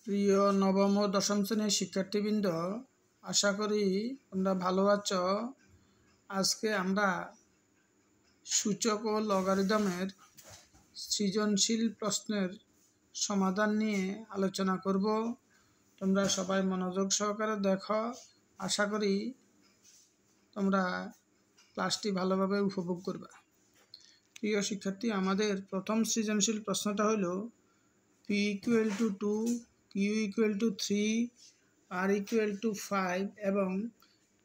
প্রিয় নবম ও দশম শ্রেণীর শিক্ষার্থীবৃন্দ, আশা করি তোমরা ভালো আছো। আজকে আমরা সূচক ও লগারিদমের সৃজনশীল প্রশ্নের সমাধান নিয়ে আলোচনা করব। তোমরা সবাই মনোযোগ সহকারে দেখো। আশা করি তোমরা ক্লাসটি ভালোভাবে উপভোগ করবে। প্রিয় শিক্ষার্থী, আমাদের প্রথম সৃজনশীল প্রশ্নটা হলো p equal to 2, q equal to 3, r equal to 5 এবং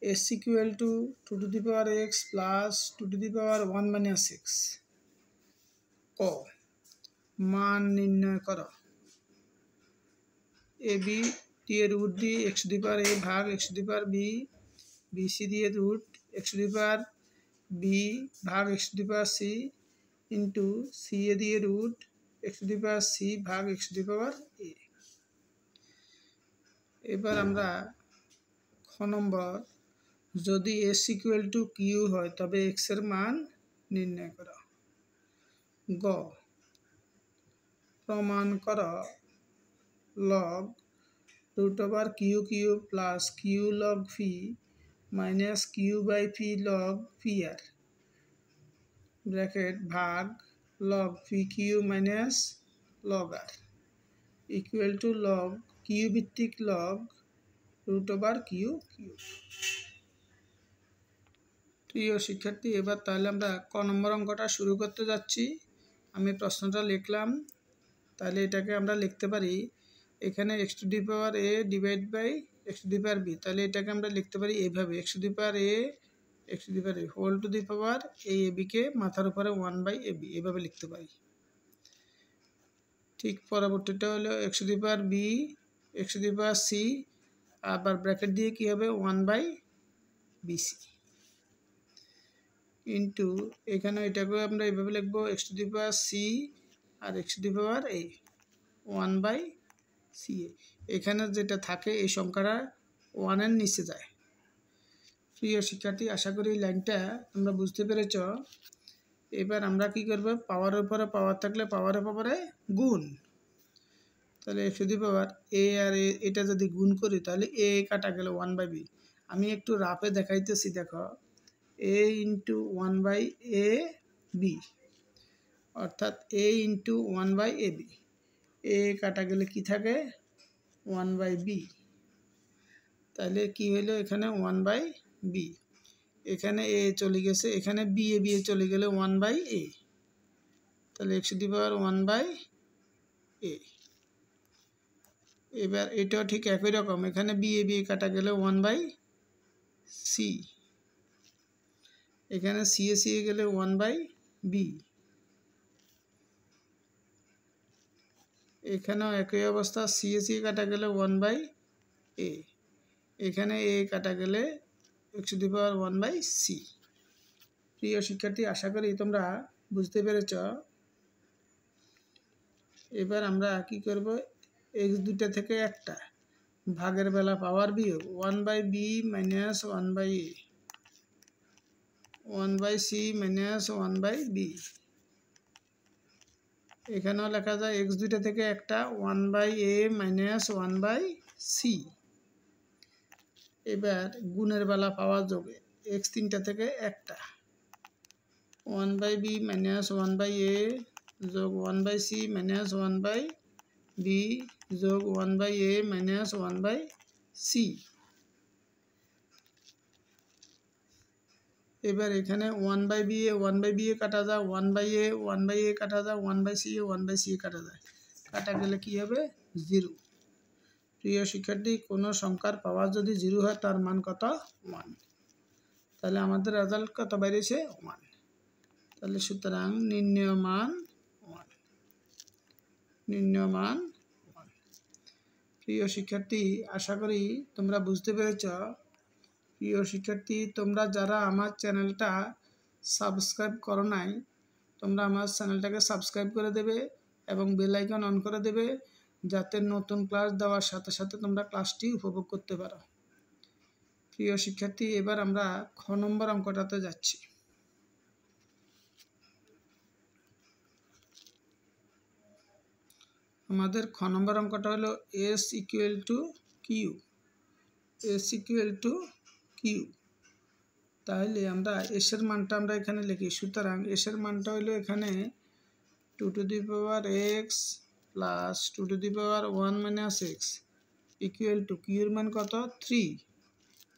s equal to 2 to the power x plus 2 to the power 1 minus x। ক, মান নির্ণয় করো। এ বি দিয়ে রুট দিয়ে x to the power a ভাগ x to the power b, bc দিয়ে root x to the power b ভাগ x to the power c into C A দিয়ে root x to the power c ভাগ x to the power a। এবার আমরা খ নম্বর, যদি s equal to Q হয় তবে x এর মান নির্ণয় করো। গ, প্রমাণ করো log root over Q cube plus Q log P minus Q by P log P আর ব্র্যাকেট ভাগ log P Q minus log R equal to log Q ভিত্তিক log root over Q cube. প্রিয় শিক্ষার্থী, এবার তাহলে আমরা ক নম্বর অঙ্কটা শুরু করতে যাচ্ছি। আমি প্রশ্নটা লিখলাম, তাহলে এটাকে আমরা লিখতে পারি এখানে x to the power a divide by x to the power b। তাহলে এটাকে আমরা লিখতে পারি এইভাবে x to the power a x to the power a whole to the power এই a b কে মাথার উপরে 1 বাই ab এভাবে লিখতে পারি। ঠিক পরবর্তীটা হলো x to the power b x to the power c, আবার ব্র্যাকেট দিয়ে কি হবে 1 বাই bc ইন্টু এখানে এটাকে আমরা এইভাবে লিখবো x to the power c আর x to the power a 1 by C A. এখানে যেটা থাকে এই সংখ্যাটা 1 এর নিচে যায়। প্রিয় শিক্ষার্থী, আশা করি এই লাইনটা তোমরা বুঝতে পেরেছ। এবার আমরা কি করব, পাওয়ারের উপরে পাওয়ার থাকলে পাওয়ারের পাওয়ারে গুণ। তাহলে x to the power a আর a এটা যদি গুণ করি তাহলে a কাটা গেল 1 বাই b। আমি একটু রাফে দেখাইতেছি, দেখো a into 1 by a b অর্থাৎ a into 1 by a b. A কাটা গেলে কি থাকে 1 বাই বি। তাহলে কি হলো এখানে 1 বাই বি, এখানে এ চলে গেছে, এখানে বি এ চলে গেলে 1 বাই এ। তাহলে x to the power 1 by a. এবার এটাও ঠিক একই রকম, এখানে বি এ কাটা গেলে 1 বাই সি, এখানে সি এ গেলে 1 বাই বি। এখানেও একই অবস্থা, সি কাটা গেলে 1 বাই এ, এখানে এ কাটা গেলে x to the power 1 by c. প্রিয় শিক্ষার্থী, আশা করি তোমরা বুঝতে পেরেছ। এবার আমরা কি করব, x দুটা থেকে একটা ভাগের বেলা পাওয়ার বিয়োগ 1 by b minus 1 by a 1 by c minus 1 by b. এখানেও লেখা যায় x দুইটা থেকে একটা 1 by a minus 1 by c. এবার গুণের বেলা পাওয়া যোগ x তিনটা থেকে একটা 1 by b minus 1 by a যোগ 1 by c minus 1 by b যোগ 1 by a minus 1 by c. এবার এখানে 1 বাই বি এ কাটা যায়, 1 বাই এ কাটা যায়, 1 বাই সি কাটা যায়, কাটা গেলে কি হবে 0। প্রিয় শিক্ষার্থী, কোনো সংখ্যার পাওয়ার যদি 0 হয় তার মান কত 1। তাহলে আমাদের রেজাল্ট কত বেরিয়েছে 1। তাহলে সুতরাং নির্ণয় মান 1। প্রিয় শিক্ষার্থী, আশা করি তোমরা বুঝতে পেরেছ। প্রিয় শিক্ষার্থী, তোমরা যারা আমার চ্যানেলটা সাবস্ক্রাইব করো নাই, তোমরা আমার চ্যানেলটাকে সাবস্ক্রাইব করে দেবে এবং বেল আইকন অন করে দেবে, যাতে নতুন ক্লাস দেওয়ার সাথে সাথে তোমরা ক্লাসটি উপভোগ করতে পারো। প্রিয় শিক্ষার্থী, এবার আমরা খ নম্বর অঙ্কটাতে যাচ্ছি। আমাদের খ নম্বর অঙ্কটা হলো s equal to q, s equal to q. তাহলে আমরা এসের মানটা আমরা এখানে লিখি। সুতরাং এসের মানটা হলো এখানে 2 to the power x plus 2 to the power 1 minus x equal to কিউর মান কত 3।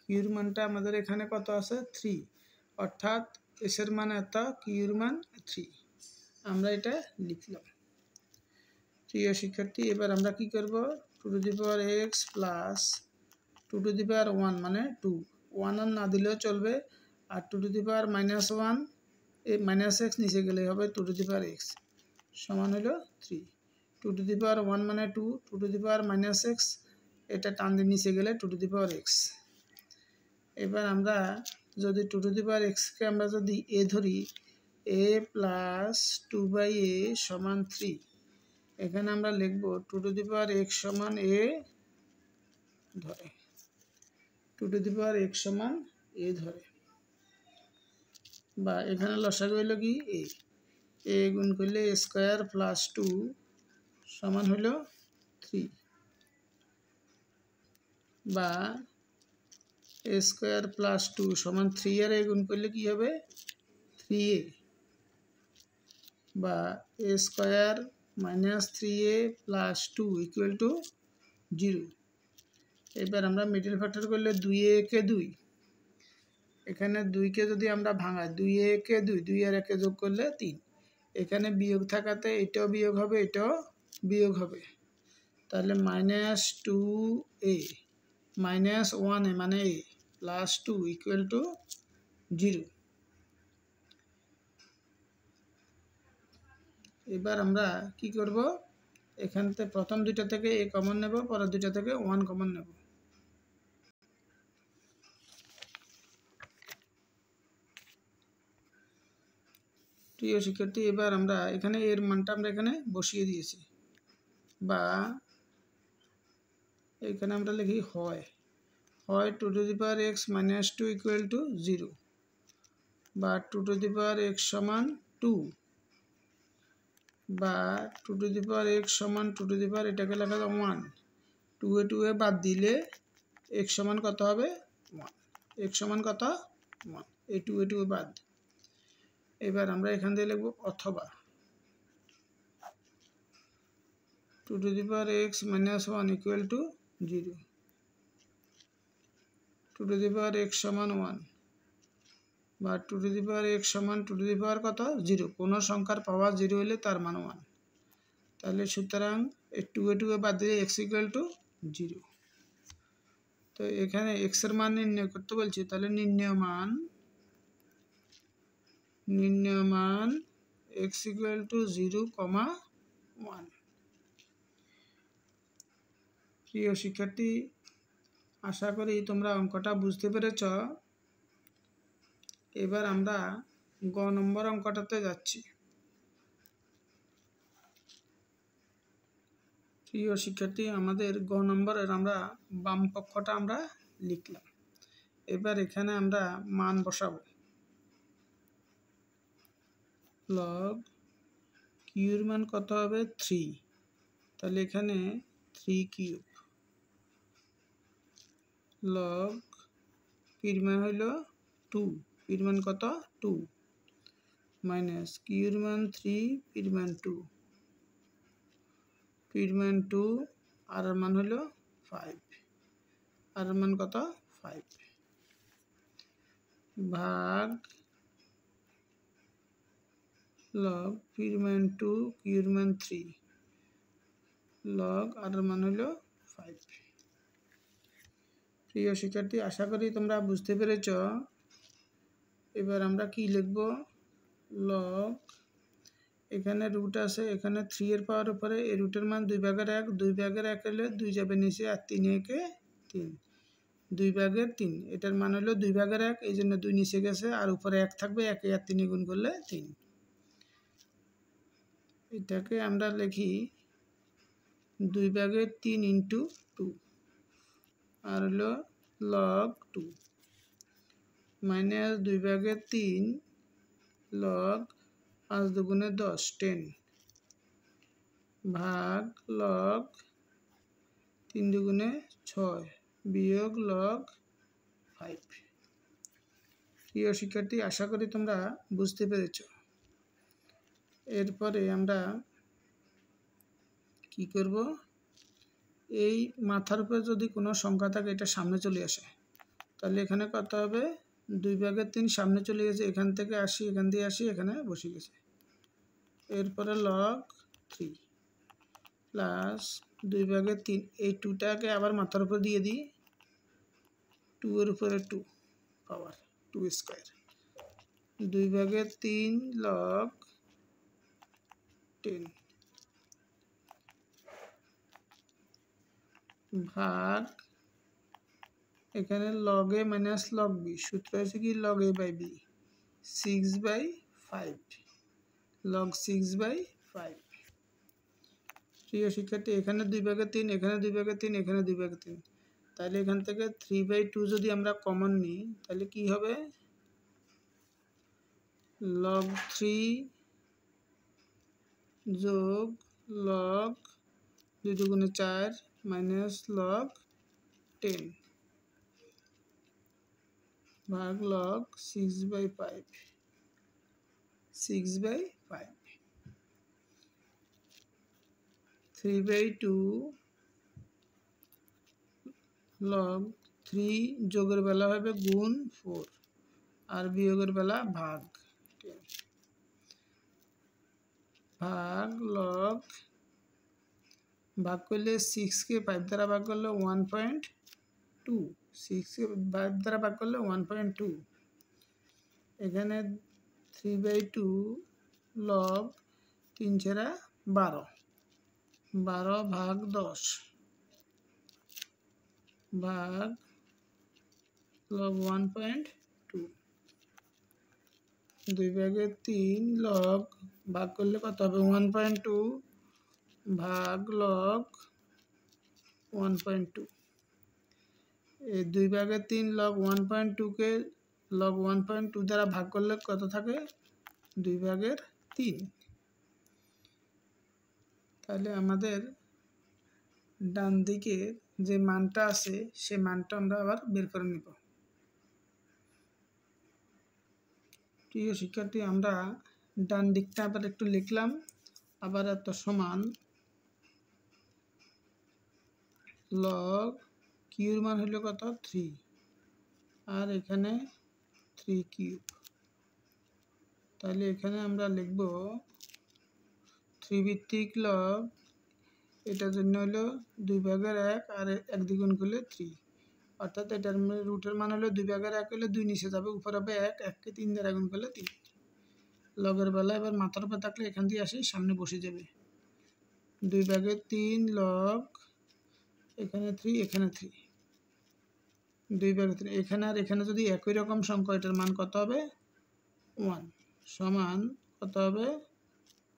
কিউর মানটা আমাদের এখানে কত আছে 3, অর্থাৎ এসের মান এত, কিউর মান 3। আমরা এটা লিখলাম। প্রিয় শিক্ষার্থী, এবার আমরা কি করব, 2 to the power x plus 2 to the power 1 মানে 2, 1 আর না দিলেও চলবে। আর 2 টু দি পাওয়ার মাইনাস 1, এই মাইনাস এক্স নিচে গেলে হবে 2 টু দি পাওয়ার এক্স সমান হলো 3। 2 টু দি পাওয়ার 1 মানে 2, 2 to the power minus x এটা টান দিয়ে নিচে গেলে 2 টু দি পাওয়ার এক্স। এবার আমরা যদি 2 টু দি পাওয়ার এক্সকে আমরা যদি এ ধরি, এ প্লাস 2 বাই এ সমান 3। এখানে আমরা লিখব 2 টু দি পাওয়ার এক্স সমান এ ধরে, 2 টু দি পাওয়ার এক্স সমান এ ধরে, বা এখানে লসাগু হইল কি এ গুণ করলে এ স্কোয়ার প্লাস 2 সমান হইল 3, বা এ স্কোয়ার প্লাস 2 সমান 3 আর এ গুণ করলে কি হবে 3a, বা a square minus 3a plus 2 equal to 0। এবার আমরা মিডল ফ্যাক্টর করলে 2a কে 2, এখানে 2কে যদি আমরা ভাঙাই 2a কে 2, 2 আর 1 যোগ করলে 3। এখানে বিয়োগ থাকাতে এটাও বিয়োগ হবে, এটাও বিয়োগ হবে। তাহলে মাইনাস 2a মাইনাস 1a মানে a প্লাস 2 ইকুয়াল টু 0। এবার আমরা কি করব, এখান থেকে প্রথম দুইটা থেকে a কমন নেব, পরের দুইটা থেকে 1 কমন নেব। প্রিয় শিক্ষার্থী, এবার আমরা এখানে এর মানটা আমরা এখানে বসিয়ে দিয়েছি, বা এখানে আমরা লিখি হয় 2 to the power x minus 2 equal to 0, বা 2 টু দি পাওয়ার এক্স সমান 2, বা 2 টু দি পাওয়ার এক্স সমান 2 টু দি পাওয়ার এটাকে লেখা যায় 1। 2 এ বাদ দিলে এক্স সমান কত হবে 1, এক্স সমান কত 1, এই 2 এ বাদ। এবার আমরা এখান দিয়ে লিখব অথবা 2 to the power x minus 1 equal to 0, 2 to the power x সমান 1, বা 2 টু দি পাওয়ার এক্স সমান 2 টু দি পাওয়ার কত 0। কোনো সংখ্যার পাওয়ার 0 হলে তার মান 1। তাহলে সুতরাং এই 2 এ বাদ দিলে এক্স ইকুয়াল টু 0। তো এখানে এক্স এর মান নির্ণয় করতে বলছি, তাহলে নির্ণয় মান এক্স ইকুয়াল টু 0, 1। প্রিয় শিক্ষার্থী, আশা করি তোমরা অঙ্কটা বুঝতে পেরেছ। এবার আমরা গ নম্বর অঙ্কটাতে যাচ্ছি। প্রিয় শিক্ষার্থী, আমাদের গ নম্বরের আমরা বাম পক্ষটা আমরা লিখলাম। এবার এখানে আমরা মান বসাবো। লগ কিউর মান কত হবে 3, তাহলে এখানে 3 কিউব, লগ পির মান হইল 2, পির মান কত 2, মাইনাস কিউর মান 3, পির মান 2, পির মান 2, আর এর মান হইল 5, আর এর মান কত 5, ভাগ লগ পির মান 2, কিউর মান 3, লগ আর এর মান হইল 5। প্রিয় শিক্ষার্থী, আশা করি তোমরা বুঝতে পেরেছ। এবার আমরা কি লিখব, লগ এখানে রুট আছে, এখানে 3 এর পাওয়ার উপরে এই রুটের মান 2 ভাগের 1, 2 ভাগের 1 হলে 2 যাবে নিচে, আর 3 একে 3, 2 ভাগের 3, এটার মান হলো 2 ভাগের 1, এই জন্য 2 নিচে গেছে, আর উপরে 1 থাকবে, 1 আর 3 গুণ করলে 3। এটাকে আমরা লিখি 2 ভাগের 3 ইন্টু 2, আর হলো লগ 2, মাইনাস 2 ভাগের 3 লগ 5 দুগুণে 10, 10, ভাগ লগ 3 দুগুণে 6 বিয়োগ লগ 5। প্রিয় শিক্ষার্থী, আশা করি তোমরা বুঝতে পেরেছ। এরপরে আমরা কি করব, এই মাথার উপরে যদি কোনো সংখ্যা থাকে এটা সামনে চলে আসে, তাহলে এখানে কত হবে, 2/3 সামনে চলে গেছে, এখান থেকে আসি, এখান দিয়ে আসি, এখানে বসে গেছে। এরপরে লগ 3 প্লাস 2/3, এই 2টাকে আবার মাথার উপর দিয়ে দিই, 2 এর উপরে 2 পাওয়ার 2 স্কোয়ার, 2/3 লগ 10 ভাগ এখানে log a minus log b, সূত্র আছে কি log a by b, 6/5 log 6/5। প্রিয় শিক্ষার্থী, এখানে 2/3, এখানে 2/3, এখানে 2/3, তাহলে এখান থেকে 3/2 যদি আমরা কমন নিই তাহলে কি হবে, লগ 3 যোগ লগ 2 দুগুণে 4 মাইনাস লগ 10 ভাগ লগ 6/5, 6/5। 3/2 লগ 3 যোগের বেলা হবে গুণ 4 আর বিয়োগের বেলা ভাগ 10 ভাগ লগ, ভাগ করলে 6কে 5 দ্বারা ভাগ করলে 1.2, 6কে 5 দ্বারা ভাগ করলে 1.2, এখানে 3/2 লগ 3 × 12, 12 ভাগ 10 ভাগ লগ 1.2, 2/3 লগ ভাগ করলে কত হবে, 1.2 ভাগ লগ 1.2, এই 2/3 লগ 1.2কে লগ 1.2 দ্বারা ভাগ করলে কত থাকে, 2/3। তাহলে আমাদের ডান দিকে যে মানটা আছে সে মানটা আমরা আবার বের করে নিব। প্রিয় শিক্ষার্থী, আমরা ডান দিকটা আবার একটু লিখলাম, আবার এত সমান লগ কিউর মান হলো কত, 3, আর এখানে 3 কিউব, তাহলে এখানে আমরা লিখব 3 ভিত্তিক লগ, এটার জন্য হলো 2/1 আর 1 দ্বিগুণ করলে 3, অর্থাৎ এটার রুটের মান হলো 2/1 হলে 2 নিচে যাবে, উপরে হবে 1, 1কে 3 দ্বারা গুণ করলে 3। লগের বেলা এবার মাথার উপর থাকলে এখান দিয়ে আসি, সামনে বসে যাবে, 2/3 লগ এখানে 3, এখানে 3, 2/3, এখানে আর এখানে যদি একই রকম সংখ্যা, এটার মান কত হবে, 1 সমান কত হবে,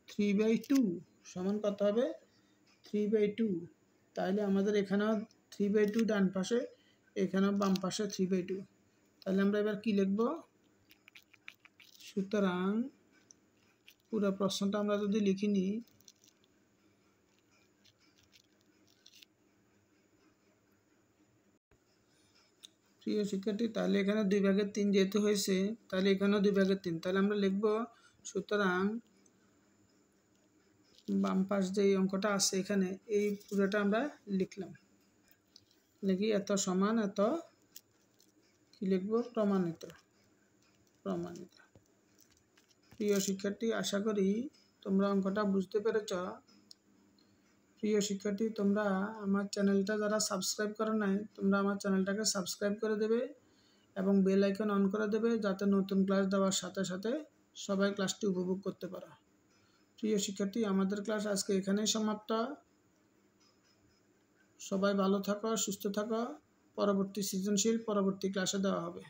3/2 সমান কত হবে, 3/2। তাহলে আমাদের এখানেও 3/2 ডান পাশে, এখানেও বাম পাশে 3/2, তাহলে আমরা এবার কি লিখব, সুতরাং পুরো প্রশ্নটা আমরা যদি লিখে নিই, প্রিয় শিক্ষার্থী, তাহলে এখানে 2/3 যেহেতু হয়েছে, তাহলে এখানেও 2/3, তাহলে আমরা লিখব, সুতরাং বাম পাশ যে অঙ্কটা আছে এখানে, এই পুরোটা আমরা লিখলাম, লিখি এত সমান এত, কি লিখব, প্রমাণিত, প্রমাণিত। প্রিয় শিক্ষার্থী, আশা করি তোমরা অঙ্কটা বুঝতে পেরেছ। প্রিয় শিক্ষার্থী, তোমরা আমার চ্যানেলটা যারা সাবস্ক্রাইব করো নাই, তোমরা আমার চ্যানেলটাকে সাবস্ক্রাইব করে দেবে এবং বেল আইকন অন করে দেবে, যাতে নতুন ক্লাস দেওয়ার সাথে সাথে সবাই ক্লাসটি উপভোগ করতে পারো। প্রিয় শিক্ষার্থী, আমাদের ক্লাস আজকে এখানেই সমাপ্ত। সবাই ভালো থাকো, সুস্থ থাকো, পরবর্তী সৃজনশীল পরবর্তী ক্লাসে দেওয়া হবে।